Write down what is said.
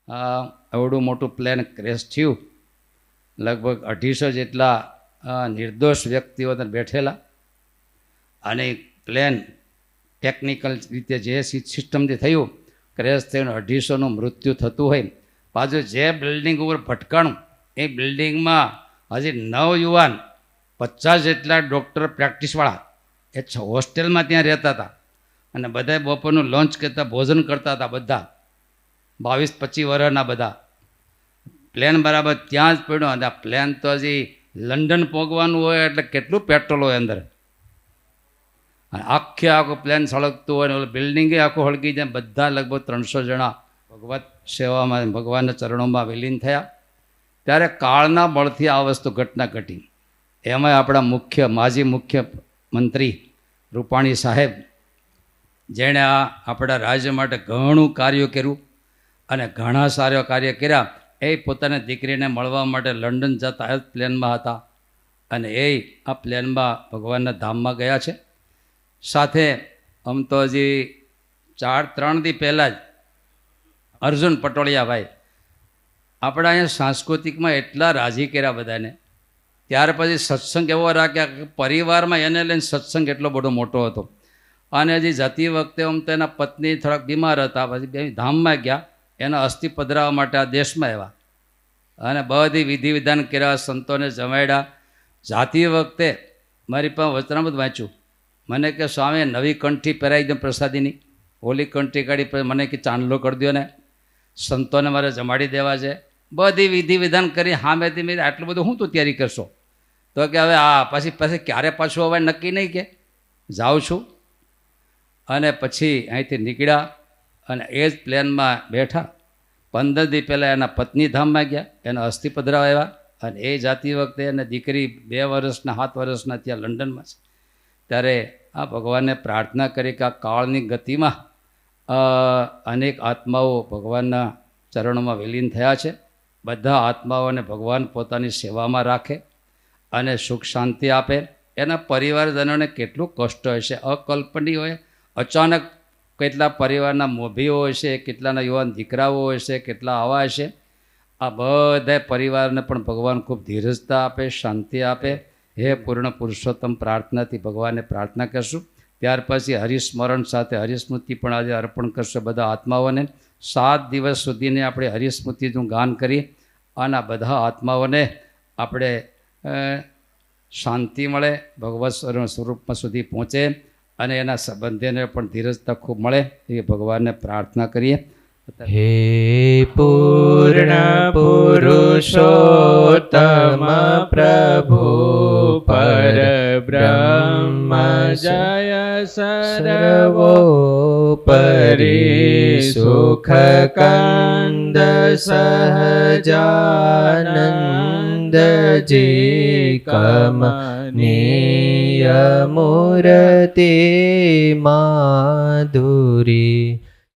એવડું મોટું plane crash થયું. લગભગ 250 જેટલા નિર્દોષ વ્યક્તિઓ બેઠેલા, અને પ્લેન ટેકનિકલ રીતે જે સિસ્ટમથી થયું ક્રેશ થયું 250નું મૃત્યુ થતું હોય. પાછું જે બિલ્ડિંગ ઉપર ભટકાણું એ બિલ્ડિંગમાં હજી 9 યુવાન 50 જેટલા ડૉક્ટર પ્રેક્ટિસવાળા એ હોસ્ટેલમાં ત્યાં રહેતા હતા, અને બધા બપોરનું લંચ કરતા ભોજન કરતા હતા. બધા 22-25 વર્ષના બધા. પ્લેન બરાબર ત્યાં જ પડ્યો, અને આ પ્લેન તો હજી લંડન પહોંચવાનું હોય એટલે કેટલું પેટ્રોલ હોય અંદર, અને આખું પ્લેન સળગતું હોય ને ઓલું બિલ્ડિંગે આખું હળગી જાય. બધા લગભગ 300 જણા ભગવત સેવામાં ભગવાનના ચરણોમાં વિલીન થયા. ત્યારે કાળના બળથી આ વસ્તુ ઘટના ઘટી. એમાં આપણા માજી મુખ્યમંત્રી રૂપાણી સાહેબ, જેણે આપણા રાજ્ય માટે ઘણું કાર્ય કર્યું અને ઘણા સારા કાર્ય કર્યા, એ પોતાની દીકરીને મળવા માટે લંડન જતા એ પ્લેનમાં હતા, અને એ આ પ્લેનમાં ભગવાનના ધામમાં ગયા છે. સાથે આમ તો હજી 3 દી પહેલાં જ અર્જુન પટોળિયાભાઈ આપણા અહીંયા સાંસ્કૃતિકમાં એટલા રાજી કર્યા બધાને. ત્યાર પછી સત્સંગ એવો રાખ્યા કે પરિવારમાં એને લઈને સત્સંગ એટલો બધો મોટો હતો. અને હજી જતી વખતે આમ તો એના પત્ની થોડાક બીમાર હતા, પછી ધામમાં ગયા, એના અસ્થિ પધરાવવા માટે આ દેશમાં આવ્યા, અને બધી વિધિ વિધાન કર્યા, સંતોને જમાડ્યા. જાતી વખતે મારી પાસે વચનામૃત વાંચ્યું. મને કે સ્વામી નવી કંઠી પહેરાવી દો પ્રસાદીની, ઓલી કંઠી કાઢી મને કે ચાંદલો કરી દો ને, સંતોને મારે જમાડી દેવા છે. બધી વિધિ વિધાન કરી સામેથી મેં આટલું બધું હું તું તૈયારી કરશો? તો કે હવે પછી ક્યારે પાછું હવે નક્કી નહીં, કે જાઉં છું. અને પછી અહીંથી નીકળ્યા અને એ જ પ્લેનમાં બેઠા. 15 દી પહેલાં એના પત્ની ધામમાં ગયા, એના અસ્થિ પધરાવા આવ્યા, અને એ જાતી વખતે એને દીકરી 2 વર્ષના 7 વર્ષના ત્યાં લંડનમાં છે. ત્યારે આ ભગવાનને પ્રાર્થના કરી કે આ કાળની ગતિમાં અનેક આત્માઓ ભગવાનના ચરણોમાં વિલીન થયા છે. બધા આત્માઓને ભગવાન પોતાની સેવામાં રાખે અને સુખ શાંતિ આપે. એના પરિવારજનોને કેટલું કષ્ટ હશે, અકલ્પનીય હોય. અચાનક કેટલા પરિવારના મોભીઓ હશે, કેટલાના યુવાન દીકરાઓ હશે, કેટલા આવા હશે. આ બધા પરિવારને પણ ભગવાન ખૂબ ધીરજતા આપે, શાંતિ આપે. હે પૂર્ણ પુરુષોત્તમ પ્રાર્થનાથી ભગવાનને પ્રાર્થના કરશું. ત્યાર પછી હરિસ્મરણ સાથે હરિસ્મૃતિ પણ આજે અર્પણ કરશે બધા આત્માઓને. 7 દિવસ સુધીને આપણે હરિસ્મૃતિનું ગાન કરી અને બધા આત્માઓને આપણે શાંતિ મળે, ભગવત સ્વરૂપમાં સુધી પહોંચે, અને એના સંબંધીને પણ ધીરજતા ખૂબ મળે એ ભગવાનને પ્રાર્થના કરીએ. હે પૂર્ણ પુરુષોત્તમ પ્રભુ પરબ્રહ્મ જય સર્વોપરી સુખ કંદ સહજાનંદ જી કમનીય મૂર્તિ માધુરી